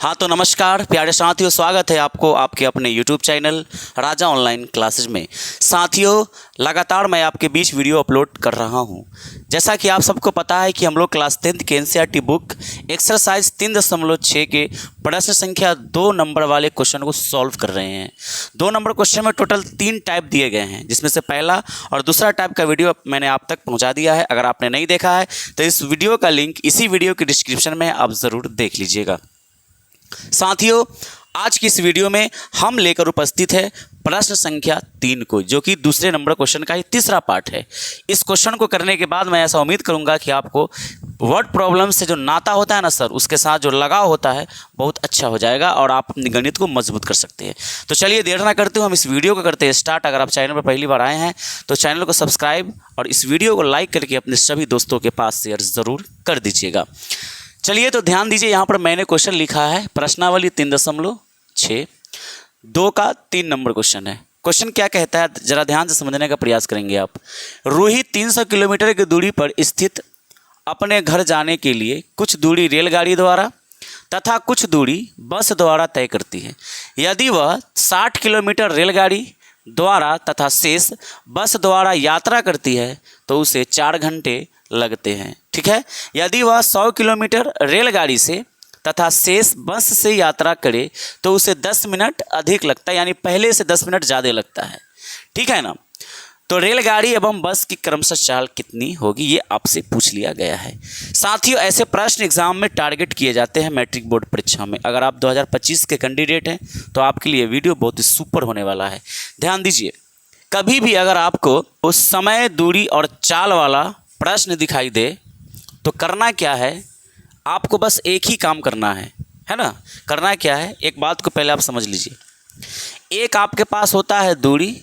हाँ तो नमस्कार प्यारे साथियों, स्वागत है आपको आपके अपने YouTube चैनल राजा ऑनलाइन क्लासेज में। साथियों, लगातार मैं आपके बीच वीडियो अपलोड कर रहा हूँ। जैसा कि आप सबको पता है कि हम लोग क्लास 10th के NCERT बुक एक्सरसाइज 3.6 के प्रश्न संख्या 2 नंबर वाले क्वेश्चन को सॉल्व कर रहे हैं। 2 नंबर क्वेश्चन में टोटल 3 टाइप दिए गए हैं, जिसमें से पहला और दूसरा टाइप का वीडियो मैंने आप तक पहुँचा दिया है। अगर आपने नहीं देखा है तो इस वीडियो का लिंक इसी वीडियो के डिस्क्रिप्शन में आप ज़रूर देख लीजिएगा। साथियों, आज की इस वीडियो में हम लेकर उपस्थित है प्रश्न संख्या 3 को, जो कि दूसरे नंबर क्वेश्चन का ही तीसरा पार्ट है। इस क्वेश्चन को करने के बाद मैं ऐसा उम्मीद करूंगा कि आपको वर्ड प्रॉब्लम से जो नाता होता है ना सर, उसके साथ जो लगाव होता है बहुत अच्छा हो जाएगा और आप अपनी गणित को मजबूत कर सकते हैं। तो चलिए देर ना करते हुए हम इस वीडियो को करते हैं स्टार्ट। अगर आप चैनल पर पहली बार आए हैं तो चैनल को सब्सक्राइब और इस वीडियो को लाइक करके अपने सभी दोस्तों के पास शेयर ज़रूर कर दीजिएगा। चलिए तो ध्यान दीजिए, यहाँ पर मैंने क्वेश्चन लिखा है प्रश्नावली 3.6 2 का 3 नंबर क्वेश्चन है। क्वेश्चन क्या कहता है जरा ध्यान से समझने का प्रयास करेंगे आप। रूही 300 किलोमीटर की दूरी पर स्थित अपने घर जाने के लिए कुछ दूरी रेलगाड़ी द्वारा तथा कुछ दूरी बस द्वारा तय करती है। यदि वह 60 किलोमीटर रेलगाड़ी द्वारा तथा शेष बस द्वारा यात्रा करती है तो उसे 4 घंटे लगते हैं। ठीक है। यदि वह 100 किलोमीटर रेलगाड़ी से तथा शेष बस से यात्रा करे तो उसे 10 मिनट अधिक लगता है, यानी पहले से 10 मिनट ज़्यादा लगता है। ठीक है ना। तो रेलगाड़ी एवं बस की क्रमशः चाल कितनी होगी, ये आपसे पूछ लिया गया है। साथियों, ऐसे प्रश्न एग्जाम में टारगेट किए जाते हैं मैट्रिक बोर्ड परीक्षा में। अगर आप 2025 के कैंडिडेट हैं तो आपके लिए वीडियो बहुत ही सुपर होने वाला है। ध्यान दीजिए, कभी भी अगर आपको उस समय, दूरी और चाल वाला प्रश्न दिखाई दे तो करना क्या है, आपको बस एक ही काम करना है ना। करना क्या है, एक बात को पहले आप समझ लीजिए। एक आपके पास होता है दूरी,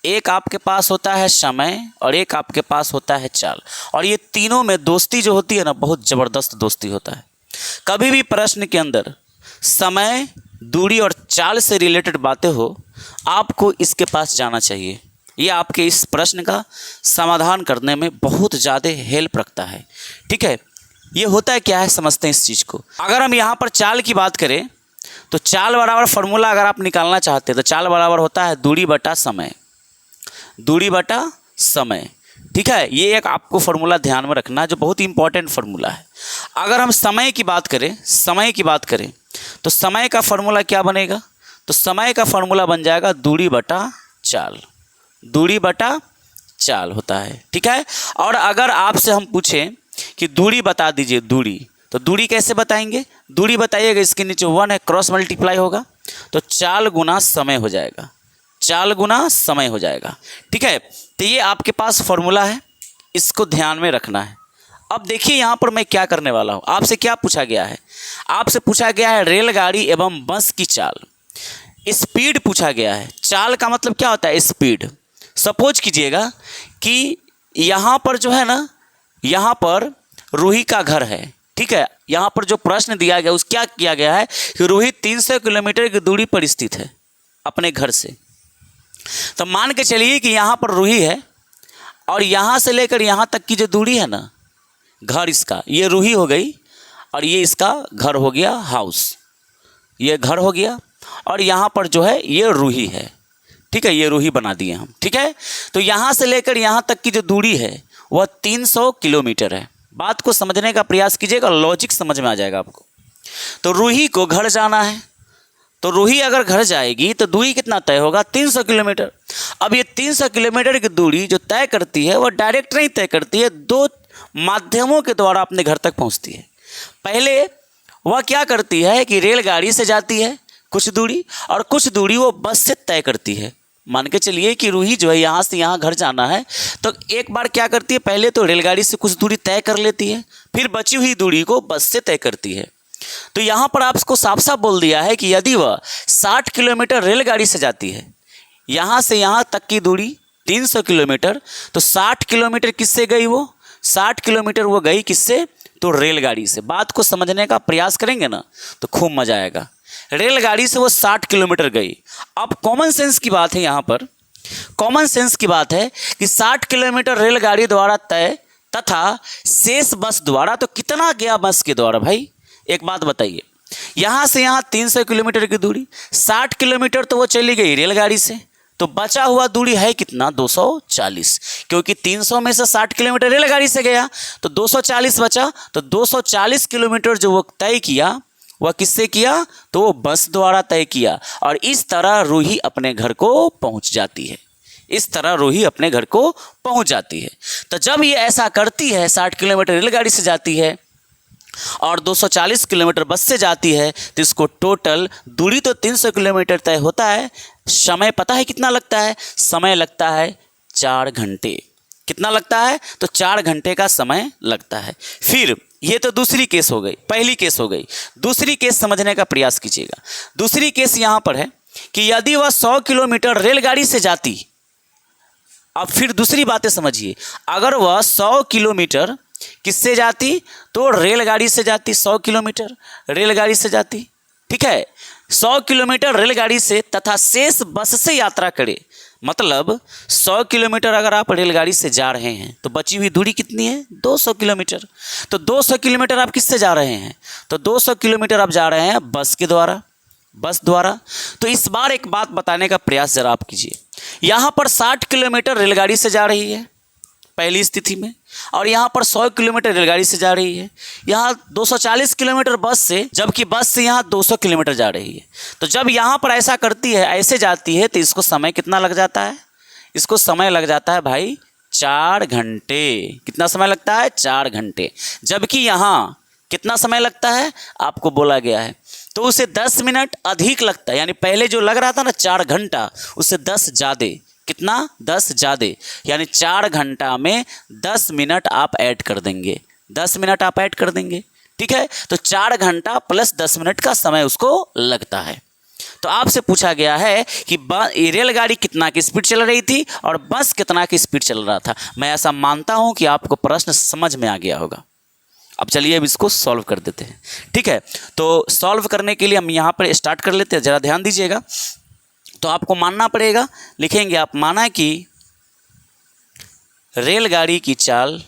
एक आपके पास होता है समय और एक आपके पास होता है चाल। और ये तीनों में दोस्ती जो होती है ना, बहुत ज़बरदस्त दोस्ती होता है। कभी भी प्रश्न के अंदर समय, दूरी और चाल से रिलेटेड बातें हो, आपको इसके पास जाना चाहिए। ये आपके इस प्रश्न का समाधान करने में बहुत ज़्यादा हेल्प रखता है। ठीक है। ये होता है क्या है, समझते हैं इस चीज़ को। अगर हम यहाँ पर चाल की बात करें तो चाल बराबर फॉर्मूला अगर आप निकालना चाहते हैं तो चाल बराबर होता है दूरी बटा समय, दूरी बटा समय। ठीक है। ये एक आपको फॉर्मूला ध्यान में रखना जो बहुत ही इंपॉर्टेंट फार्मूला है। अगर हम समय की बात करें, समय की बात करें तो समय का फार्मूला क्या बनेगा, तो समय का फार्मूला बन जाएगा दूरी बटा चाल, दूरी बटा चाल होता है। ठीक है। और अगर आपसे हम पूछें कि दूरी बता दीजिए, दूरी, तो दूरी कैसे बताएंगे, दूरी बताइएगा, इसके नीचे 1 है, क्रॉस मल्टीप्लाई होगा तो चाल गुना समय हो जाएगा, चाल गुना समय हो जाएगा। ठीक है। तो ये आपके पास फॉर्मूला है, इसको ध्यान में रखना है। अब देखिए यहाँ पर मैं क्या करने वाला हूँ। आपसे क्या पूछा गया है, आपसे पूछा गया है रेलगाड़ी एवं बस की चाल, स्पीड पूछा गया है। चाल का मतलब क्या होता है, स्पीड। सपोज कीजिएगा कि यहाँ पर जो है ना, यहाँ पर रूही का घर है। ठीक है। यहाँ पर जो प्रश्न दिया गया उस क्या किया गया है कि रूही 300 किलोमीटर की दूरी पर स्थित है अपने घर से। तो मान के चलिए कि यहाँ पर रूही है और यहाँ से लेकर यहाँ तक की जो दूरी है ना, घर इसका, ये रूही हो गई और ये इसका घर हो गया, हाउस, ये घर हो गया और यहाँ पर जो है ये रूही है। ठीक है। ये रूही बना दिए हम। ठीक है। तो यहाँ से लेकर यहाँ तक की जो दूरी है वह 300 किलोमीटर है। बात को समझने का प्रयास कीजिएगा, लॉजिक समझ में आ जाएगा आपको। तो रूही को घर जाना है, तो रूही अगर घर जाएगी तो दूरी कितना तय होगा, 300 किलोमीटर। अब ये 300 किलोमीटर की दूरी जो तय करती है वह डायरेक्ट नहीं तय करती है, 2 माध्यमों के द्वारा अपने घर तक पहुँचती है। पहले वह क्या करती है कि रेलगाड़ी से जाती है कुछ दूरी, और कुछ दूरी वो बस से तय करती है। मान के चलिए कि रूही जो है यहाँ से यहाँ घर जाना है, तो एक बार क्या करती है, पहले तो रेलगाड़ी से कुछ दूरी तय कर लेती है, फिर बची हुई दूरी को बस से तय करती है। तो यहाँ पर आपको साफ साफ बोल दिया है कि यदि वह 60 किलोमीटर रेलगाड़ी से जाती है, यहाँ से यहाँ तक की दूरी 300 किलोमीटर, तो 60 किलोमीटर किससे गई, वो 60 किलोमीटर वो गई किससे, तो रेलगाड़ी से। बात को समझने का प्रयास करेंगे ना तो खूब मजा आएगा। रेलगाड़ी से वो 60 किलोमीटर गई। अब कॉमन सेंस की बात है, यहाँ पर कॉमन सेंस की बात है कि 60 किलोमीटर रेलगाड़ी द्वारा तय तथा शेष बस द्वारा, तो कितना गया बस के द्वारा भाई, एक बात बताइए। यहाँ से यहाँ 300 किलोमीटर की दूरी, 60 किलोमीटर तो वो चली गई रेलगाड़ी से, तो बचा हुआ दूरी है कितना 240, क्योंकि 300 में से 60 किलोमीटर रेलगाड़ी से गया तो 240 बचा। तो 240 किलोमीटर जो वो तय किया वह किससे किया, तो वो बस द्वारा तय किया। और इस तरह रूही अपने घर को पहुंच जाती है, इस तरह रूही अपने घर को पहुंच जाती है। तो जब ये ऐसा करती है, 60 किलोमीटर रेलगाड़ी से जाती है और 240 किलोमीटर बस से जाती है, तो इसको टोटल दूरी तो 300 किलोमीटर तय होता है, समय पता है कितना लगता है, समय लगता है 4 घंटे। कितना लगता है, तो 4 घंटे का समय लगता है। फिर ये तो दूसरी केस हो गई, पहली केस हो गई। दूसरी केस समझने का प्रयास कीजिएगा। दूसरी केस यहाँ पर है कि यदि वह 100 किलोमीटर रेलगाड़ी से जाती, अब फिर दूसरी बातें समझिए, अगर वह 100 किलोमीटर किससे जाती, तो रेलगाड़ी से जाती, 100 किलोमीटर रेलगाड़ी से जाती, ठीक है, 100 किलोमीटर रेलगाड़ी से तथा शेष बस से यात्रा करे। मतलब 100 किलोमीटर अगर आप रेलगाड़ी से जा रहे हैं तो बची हुई दूरी कितनी है, 200 किलोमीटर। तो 200 किलोमीटर आप किससे जा रहे हैं, तो 200 किलोमीटर आप जा रहे हैं बस के द्वारा, बस द्वारा। तो इस बार एक बात बताने का प्रयास जरा आप कीजिए। यहाँ पर 60 किलोमीटर रेलगाड़ी से जा रही है पहली स्थिति में, और यहाँ पर 100 किलोमीटर रेलगाड़ी से जा रही है, यहाँ 240 किलोमीटर बस से, जबकि बस से यहाँ 200 किलोमीटर जा रही है। तो जब यहाँ पर ऐसा करती है, ऐसे जाती है, तो इसको समय कितना लग जाता है, इसको समय लग जाता है भाई 4 घंटे। कितना समय लगता है, 4 घंटे। जबकि यहाँ कितना समय लगता है आपको बोला गया है, तो उसे 10 मिनट अधिक लगता है। यानी पहले जो लग रहा था ना 4 घंटा, उससे 10 ज़्यादा। कितना, 10 ज़्यादा। यानी 4 घंटा में 10 मिनट आप ऐड कर देंगे, 10 मिनट आप ऐड कर देंगे, ठीक है। तो 4 घंटा प्लस 10 मिनट का समय उसको लगता है। तो आपसे पूछा गया है कि रेलगाड़ी कितना की स्पीड चल रही थी और बस कितना की स्पीड चल रहा था। मैं ऐसा मानता हूं कि आपको प्रश्न समझ में आ गया होगा। अब चलिए अब इसको सॉल्व कर देते हैं, ठीक है। तो सॉल्व करने के लिए हम यहाँ पर स्टार्ट कर लेते हैं, ज़रा ध्यान दीजिएगा। तो आपको मानना पड़ेगा, लिखेंगे आप, माना कि रेलगाड़ी की चाल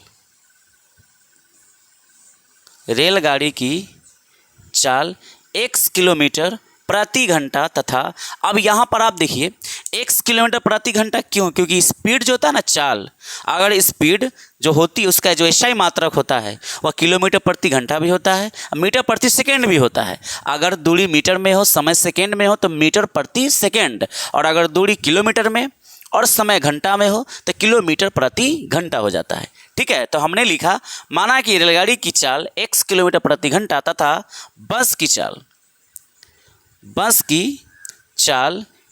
x किलोमीटर प्रति घंटा तथा, अब यहाँ पर आप देखिए x किलोमीटर प्रति घंटा क्यों, क्योंकि स्पीड जो होता है ना, चाल, अगर स्पीड जो होती है उसका जो एसआई मात्रक होता है वह किलोमीटर प्रति घंटा भी होता है, मीटर प्रति सेकेंड भी होता है। अगर दूरी मीटर में हो, समय सेकेंड में हो तो मीटर प्रति सेकेंड, और अगर दूरी किलोमीटर में और समय घंटा में हो तो किलोमीटर प्रति घंटा हो जाता है, ठीक है। तो हमने लिखा, माना कि रेलगाड़ी की चाल x किलोमीटर प्रति घंटा तथा बस की चाल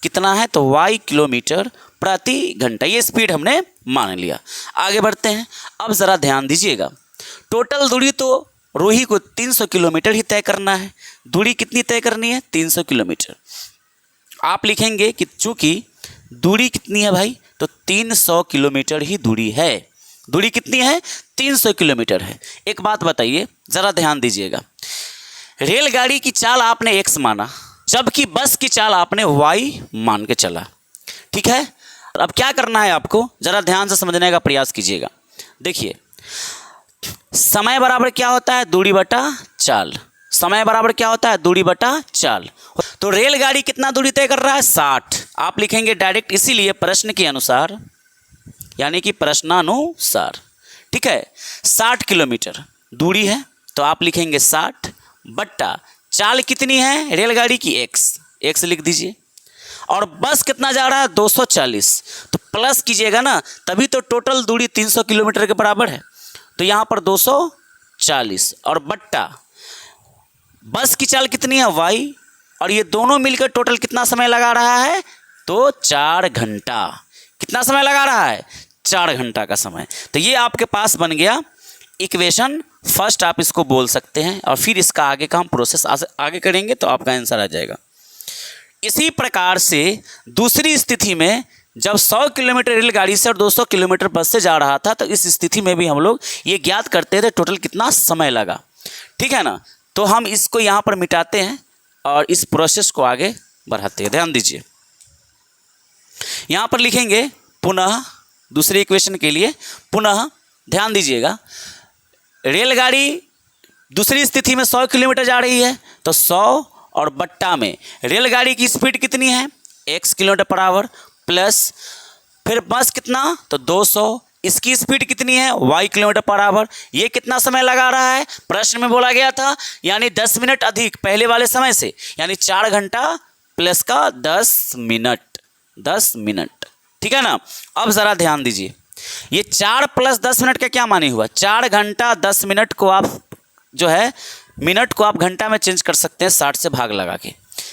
कितना है, तो y किलोमीटर प्रति घंटा। ये स्पीड हमने मान लिया। आगे बढ़ते हैं। अब ज़रा ध्यान दीजिएगा, टोटल दूरी तो रूही को 300 किलोमीटर ही तय करना है। दूरी कितनी तय करनी है, 300 किलोमीटर। आप लिखेंगे कि चूँकि दूरी कितनी है भाई, तो 300 किलोमीटर ही दूरी है। दूरी कितनी है, 300 किलोमीटर है। एक बात बताइए, ज़रा ध्यान दीजिएगा, रेलगाड़ी की चाल आपने x माना, जबकि बस की चाल आपने y मान के चला, ठीक है। अब क्या करना है आपको, ज़रा ध्यान से समझने का प्रयास कीजिएगा। देखिए, समय बराबर क्या होता है, दूरी बटा चाल। समय बराबर क्या होता है, दूरी बटा चाल। तो रेलगाड़ी कितना दूरी तय कर रहा है, 60। आप लिखेंगे डायरेक्ट, इसीलिए प्रश्न के अनुसार, यानी कि प्रश्नानुसार, ठीक है। 60 किलोमीटर दूरी है, तो आप लिखेंगे 60 बट्टा चाल कितनी है रेलगाड़ी की, x लिख दीजिए। और बस कितना जा रहा है, 240, तो प्लस कीजिएगा ना, तभी तो टोटल दूरी 300 किलोमीटर के बराबर है। तो यहाँ पर 240 और बट्टा बस की चाल कितनी है, y, और ये दोनों मिलकर टोटल कितना समय लगा रहा है, तो 4 घंटा। कितना समय लगा रहा है, 4 घंटा का समय। तो ये आपके पास बन गया इक्वेशन फर्स्ट, आप इसको बोल सकते हैं। और फिर इसका आगे का हम प्रोसेस आगे करेंगे तो आपका आंसर आ जाएगा। इसी प्रकार से दूसरी स्थिति में जब 100 किलोमीटर रेलगाड़ी से और 200 किलोमीटर बस से जा रहा था, तो इस स्थिति में भी हम लोग ये ज्ञात करते थे टोटल कितना समय लगा, ठीक है ना। तो हम इसको यहाँ पर मिटाते हैं और इस प्रोसेस को आगे बढ़ाते हैं। ध्यान दीजिए, यहाँ पर लिखेंगे पुनः, दूसरे इक्वेशन के लिए पुनः ध्यान दीजिएगा, रेलगाड़ी दूसरी स्थिति में 100 किलोमीटर जा रही है तो 100 और बट्टा में रेलगाड़ी की स्पीड कितनी है x kilometre per hour plus फिर बस कितना तो 200, इसकी स्पीड कितनी है y किलोमीटर पर आवर। ये कितना समय लगा रहा है प्रश्न में बोला गया था, यानी 10 मिनट अधिक पहले वाले समय से, यानी 4 घंटा प्लस का 10 मिनट। ठीक है ना। अब ज़रा ध्यान दीजिए, ये 4 प्लस 10 मिनट का क्या मानी हुआ, 4 घंटा 10 मिनट को आप जो है मिनट को आप घंटा में चेंज कर सकते हैं 60 से भाग लगा के।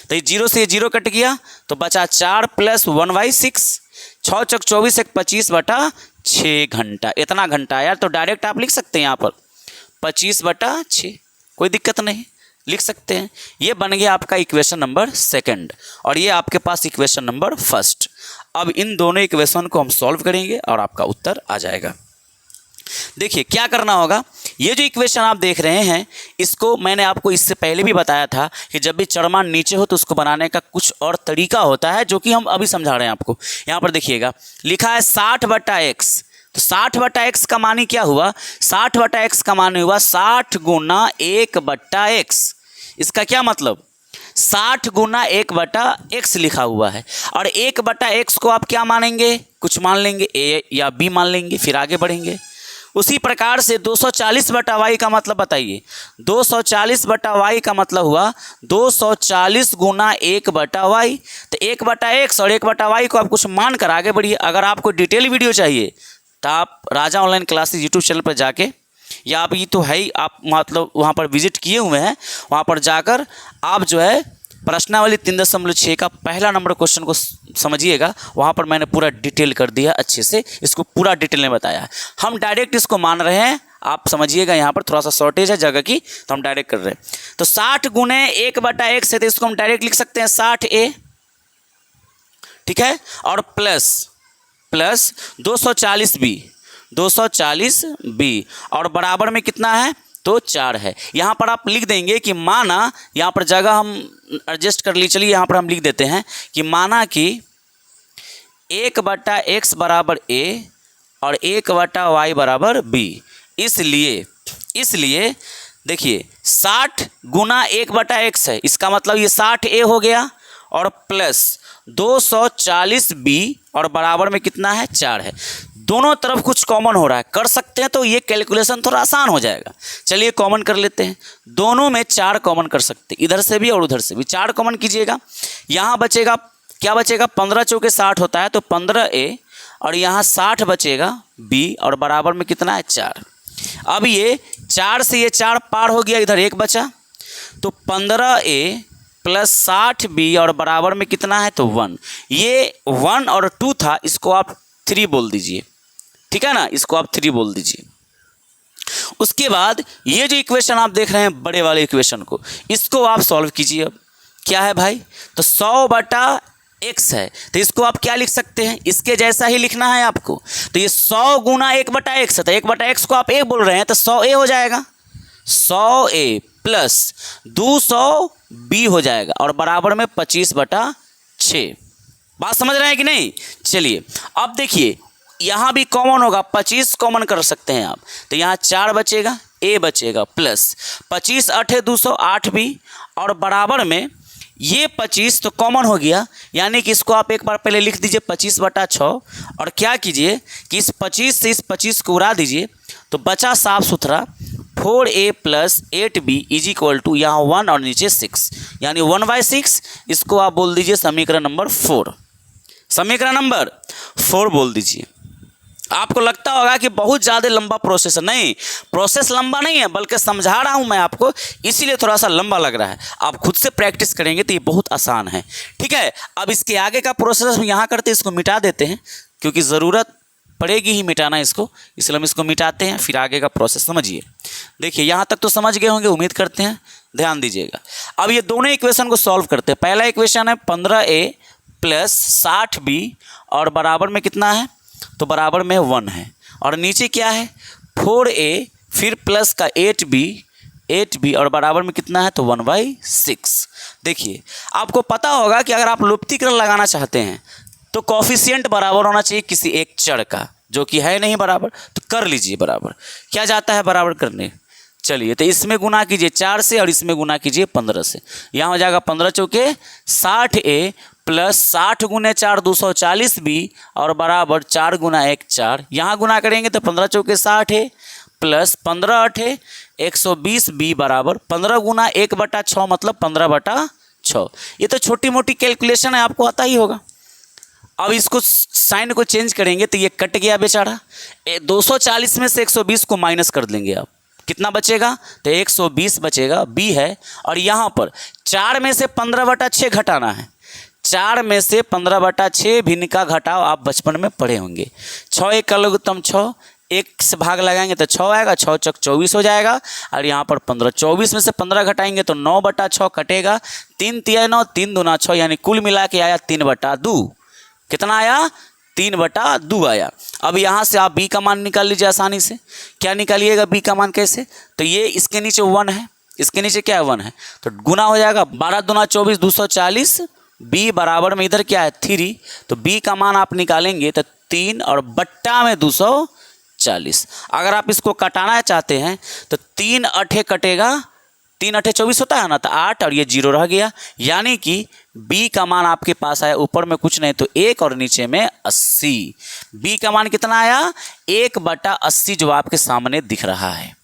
तो ये 0 से 0 कट गया तो बचा 4 प्लस 1/6, 6 चौक 24 एक 25/6 घंटा। इतना घंटा यार, तो डायरेक्ट आप लिख सकते हैं यहाँ पर 25/6, कोई दिक्कत नहीं, लिख सकते हैं। ये बन गया आपका इक्वेशन नंबर 2 और ये आपके पास इक्वेशन नंबर 1। अब इन दोनों इक्वेशन को हम सॉल्व करेंगे और आपका उत्तर आ जाएगा। देखिए क्या करना होगा, ये जो इक्वेशन आप देख रहे हैं इसको मैंने आपको इससे पहले भी बताया था कि जब भी चरमान नीचे हो तो उसको बनाने का कुछ और तरीका होता है, जो कि हम अभी समझा रहे हैं आपको। यहाँ पर देखिएगा लिखा है 60/x, तो 60/x का मानी क्या हुआ, 60/x का मानी हुआ 60 गुना 1/x। इसका क्या मतलब 60 गुना 1/x लिखा हुआ है, और 1/x को आप क्या मानेंगे, कुछ मान लेंगे a या b मान लेंगे, फिर आगे बढ़ेंगे। उसी प्रकार से 240/y का मतलब बताइए, 240/y का मतलब हुआ 240 गुना 1/y। तो 1/x और 1/y को आप कुछ मान कर आगे बढ़िए। अगर आपको डिटेल वीडियो चाहिए तो आप राजा ऑनलाइन क्लासेस यूट्यूब चैनल पर जाके, या आप ये तो है ही, आप मतलब वहाँ पर विजिट किए हुए हैं, वहाँ पर जाकर आप जो है प्रश्नावली 3.6 का पहला नंबर क्वेश्चन को समझिएगा। वहाँ पर मैंने पूरा डिटेल कर दिया, अच्छे से इसको पूरा डिटेल में बताया है। हम डायरेक्ट इसको मान रहे हैं, आप समझिएगा, यहाँ पर थोड़ा सा शॉर्टेज है जगह की तो हम डायरेक्ट कर रहे हैं। तो 60 गुने 1/x है तो इसको हम डायरेक्ट लिख सकते हैं 60a, ठीक है, और प्लस 240b और बराबर में कितना है तो 4 है। यहाँ पर आप लिख देंगे कि माना, यहाँ पर जगह हम एडजस्ट कर ली, चलिए यहाँ पर हम लिख देते हैं कि माना कि 1/x बराबर a और 1/y बराबर b। इसलिए देखिए 60 गुना 1/x है, इसका मतलब ये 60a हो गया, और प्लस 240b और बराबर में कितना है 4 है। दोनों तरफ कुछ कॉमन हो रहा है, कर सकते हैं तो ये कैलकुलेशन थोड़ा आसान हो जाएगा। चलिए कॉमन कर लेते हैं, दोनों में 4 कॉमन कर सकते हैं, इधर से भी और उधर से भी 4 कॉमन कीजिएगा। यहाँ बचेगा क्या बचेगा, 15 चौके 60 होता है तो 15a, और यहाँ 60 बचेगा b और बराबर में कितना है 4। अब ये 4 से ये 4 पार हो गया, इधर 1 बचा, तो 15a प्लस 60b और बराबर में कितना है तो 1। ये 1 और 2 था, इसको आप 3 बोल दीजिए, ठीक है ना, इसको आप 3 बोल दीजिए। उसके बाद ये जो इक्वेशन आप देख रहे हैं बड़े वाले इक्वेशन को, इसको आप सॉल्व कीजिए। अब क्या है भाई, तो 100/x है तो इसको आप क्या लिख सकते हैं, इसके जैसा ही लिखना है आपको। तो ये 100 गुना 1/x है, तो 1/x को आप a बोल रहे हैं तो 100a हो जाएगा, 100a प्लस 200b हो जाएगा, और बराबर में 25/6। बात समझ रहे हैं कि नहीं। चलिए अब देखिए यहाँ भी कॉमन होगा, 25 कॉमन कर सकते हैं आप, तो यहाँ 4 बचेगा, a बचेगा, प्लस 25 8 208b और बराबर में ये 25 तो कॉमन हो गया, यानी कि इसको आप एक बार पहले लिख दीजिए 25/6, और क्या कीजिए कि इस 25 से इस 25 को उड़ा दीजिए, तो बचा साफ सुथरा 4a plus 8b is equal to यहाँ 1 और नीचे 6, यानी 1/6। इसको आप बोल दीजिए समीकरण नंबर 4, समीकरण नंबर 4 बोल दीजिए। आपको लगता होगा कि बहुत ज़्यादा लंबा प्रोसेस है, नहीं, प्रोसेस लंबा नहीं है, बल्कि समझा रहा हूँ मैं आपको, इसीलिए थोड़ा सा लंबा लग रहा है। आप खुद से प्रैक्टिस करेंगे तो ये बहुत आसान है, ठीक है। अब इसके आगे का प्रोसेस हम यहाँ करते हैं, इसको मिटा देते हैं क्योंकि ज़रूरत पड़ेगी ही मिटाना इसको, इसलिए हम इसको मिटाते हैं, फिर आगे का प्रोसेस समझिए। देखिए यहाँ तक तो समझ गए होंगे, उम्मीद करते हैं, ध्यान दीजिएगा। अब ये दोनों इक्वेशन को सॉल्व करते हैं। पहला इक्वेशन है 15a प्लस 60b और बराबर में कितना है तो बराबर में 1 है, और नीचे क्या है 4a फिर प्लस का 8b और बराबर में कितना है तो 1/6। देखिए आपको पता होगा कि अगर आप लुप्तीकरण लगाना चाहते हैं तो कॉफिशिएंट बराबर होना चाहिए किसी एक चर का, जो कि है नहीं बराबर, तो कर लीजिए बराबर। क्या जाता है बराबर करने, चलिए तो इसमें गुना कीजिए 4 से और इसमें गुना कीजिए 15 से। यहाँ हो जाएगा 15 चौके 60A प्लस 60 गुने 4 240B और बराबर 4 गुना 1 4। यहाँ गुना करेंगे तो 15 चौके 60A प्लस 15 8 120B बराबर 15 गुना 1/6 मतलब 15/6। ये तो छोटी मोटी कैलकुलेशन है, आपको आता ही होगा। अब इसको साइन को चेंज करेंगे तो ये कट गया बेचारा। 240 में से 120 को माइनस कर देंगे आप, कितना बचेगा तो 120 बचेगा, बी है। और यहाँ पर 4 में से 15/6 घटाना है। 4 में से 15/6 भिन्न का घटाव आप बचपन में पढ़े होंगे। 6 1 का लघुत्तम 6, 1 से भाग लगाएंगे तो 6 आएगा, 6 चौक 24 हो जाएगा। और यहाँ पर 15, 24 में से 15 घटाएंगे तो 9/6 कटेगा। 3 तिया 9, 3 दूना 6, यानी कुल मिला के आया 3/2। कितना आया 3/2 आया। अब यहाँ से आप बी का मान निकाल लीजिए आसानी से। क्या निकालिएगा बी का मान कैसे, तो ये इसके नीचे 1 है, इसके नीचे क्या है 1 है, तो गुना हो जाएगा 12 दूना 24 240। बी बराबर में इधर क्या है 3, तो बी का मान आप निकालेंगे तो 3 और बट्टा में 240। अगर आप इसको कटाना चाहते हैं तो 3 8 कटेगा, 3 8 24 होता है ना, तो 8 और ये 0 रह गया। यानी कि बी का मान आपके पास आया ऊपर में कुछ नहीं तो 1 और नीचे में 80। बी का मान कितना आया 1/80 जो आपके सामने दिख रहा है।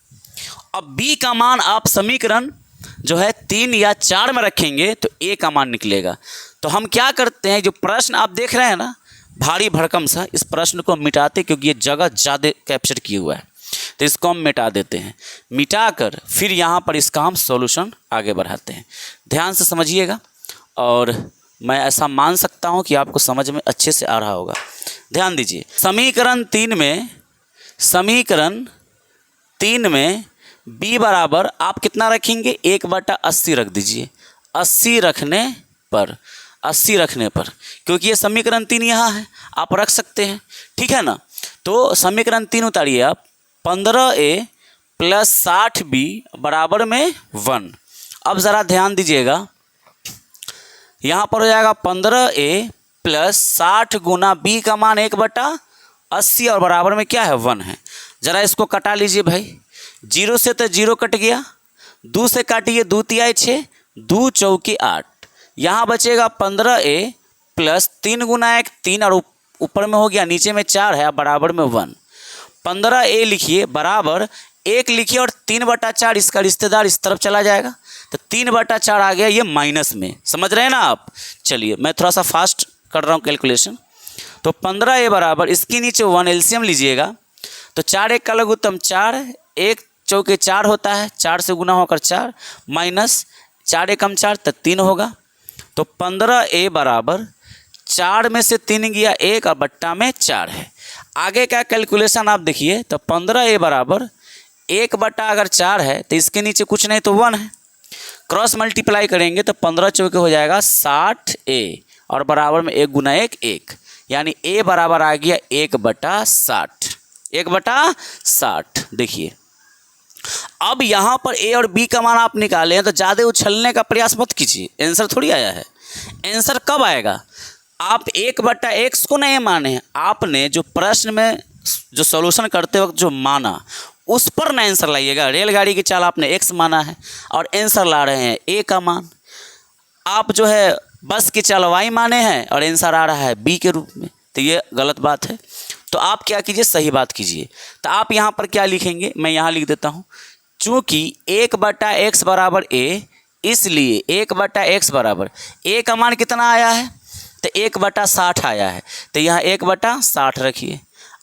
अब बी का मान आप समीकरण जो है 3 या 4 में रखेंगे तो ए का मान निकलेगा। तो हम क्या करते हैं, जो प्रश्न आप देख रहे हैं ना भारी भरकम सा, इस प्रश्न को मिटाते क्योंकि ये जगह ज़्यादा कैप्चर किया हुआ है, तो इसको हम मिटा देते हैं। मिटाकर फिर यहाँ पर इसका हम सॉल्यूशन आगे बढ़ाते हैं। ध्यान से समझिएगा और मैं ऐसा मान सकता हूँ कि आपको समझ में अच्छे से आ रहा होगा। ध्यान दीजिए, समीकरण 3 में b बराबर आप कितना रखेंगे 1/80 रख दीजिए। 80 रखने पर क्योंकि ये समीकरण 3 यहाँ है, आप रख सकते हैं, ठीक है ना। तो समीकरण 3 उतारिए आप, 15A प्लस 60B बराबर में 1। अब ज़रा ध्यान दीजिएगा, यहाँ पर हो जाएगा 15A प्लस 60 गुना b का मान 1/80 और बराबर में क्या है 1 है। ज़रा इसको कटा लीजिए भाई, 0 से तो 0 कट गया, 2 से काटिए 2 तिया 6, 2 चौकी 8। यहाँ बचेगा 15A प्लस 3 गुना 1 3 और ऊपर में हो गया, नीचे में 4 है बराबर में 1। 15A लिखिए बराबर 1 लिखिए और 3/4 इसका रिश्तेदार इस तरफ चला जाएगा तो 3/4 आ गया, ये माइनस में, समझ रहे हैं ना आप। चलिए मैं थोड़ा सा फास्ट कर रहा हूँ कैलकुलेशन। तो 15A बराबर इसके नीचे 1 एलसीएम लीजिएगा तो 4 1 का लघुत्तम 4, 1 चौके 4 होता है, 4 से गुना होकर 4 माइनस 4 एकम 4 तो 3 होगा। तो 15A बराबर 4 में से 3 गया 1 और बट्टा में 4 है। आगे का कैलकुलेशन आप देखिए तो 15A बराबर 1/4 है तो इसके नीचे कुछ नहीं तो 1 है, क्रॉस मल्टीप्लाई करेंगे तो 15 चौके हो जाएगा 60A और बराबर में 1 गुना 1 1, यानी A बराबर आ गया 1/60। 1/60 देखिए। अब यहाँ पर A और B का मान आप निकालें तो ज़्यादा उछलने का प्रयास मत कीजिए, आंसर थोड़ी आया है। आंसर कब आएगा, आप 1/x को नहीं माने हैं, आपने जो प्रश्न में जो सॉल्यूशन करते वक्त जो माना उस पर ना आंसर लाइएगा। रेलगाड़ी की चाल आपने x माना है और आंसर ला रहे हैं a का मान। आप जो है बस की चाल y माने हैं और आंसर आ रहा है b के रूप में, तो ये गलत बात है। तो आप क्या कीजिए, सही बात कीजिए। तो आप यहाँ पर क्या लिखेंगे, मैं यहाँ लिख देता हूँ, चूँकि 1/x बराबर a, इसलिए 1/x बराबर a का मान कितना आया है तो 1/60 आया है, तो यहाँ 1/60 रखिए।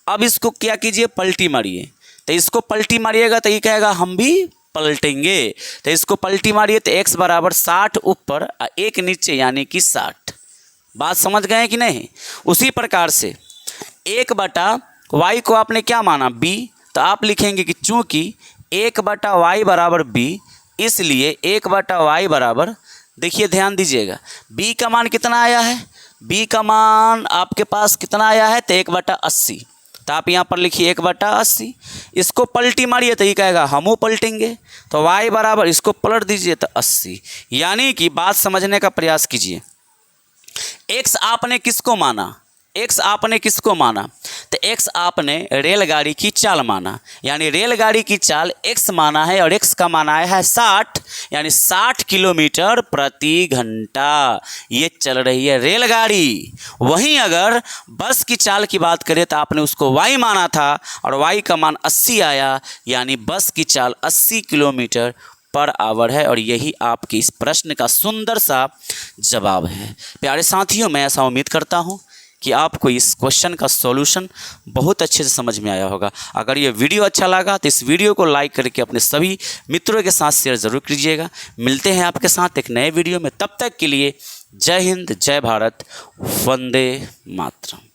अब इसको क्या कीजिए, पलटी मारिए। तो इसको पलटी मारिएगा तो ये कहेगा हम भी पलटेंगे, तो इसको पलटी मारिए तो x बराबर 60 ऊपर 1 नीचे यानी कि 60। बात समझ गए कि नहीं। उसी प्रकार से 1/y को आपने क्या माना b, तो आप लिखेंगे कि चूँकि 1/y बराबर b, इसलिए 1/y बराबर, देखिए ध्यान दीजिएगा, b का मान कितना आया है, b का मान आपके पास कितना आया है तो 1/80। तो आप यहाँ पर लिखिए 1/80, इसको पलटी मारिए तो ये कहेगा हमू पलटेंगे, तो y बराबर इसको पलट दीजिए तो 80। यानी कि बात समझने का प्रयास कीजिए, x आपने किसको माना, एक्स आपने किसको माना, तो एक्स आपने रेलगाड़ी की चाल माना, यानी रेलगाड़ी की चाल एक्स माना है और एक्स का माना है 60, यानी 60 किलोमीटर प्रति घंटा ये चल रही है रेलगाड़ी। वहीं अगर बस की चाल की बात करें तो आपने उसको वाई माना था और वाई का मान 80 आया, यानी बस की चाल 80 किलोमीटर पर आवर है। और यही आपके इस प्रश्न का सुंदर सा जवाब है। प्यारे साथियों, मैं ऐसा उम्मीद करता हूँ कि आपको इस क्वेश्चन का सॉल्यूशन बहुत अच्छे से समझ में आया होगा। अगर ये वीडियो अच्छा लगा तो इस वीडियो को लाइक करके अपने सभी मित्रों के साथ शेयर ज़रूर कीजिएगा। मिलते हैं आपके साथ एक नए वीडियो में, तब तक के लिए जय हिंद, जय भारत, वंदे मातरम।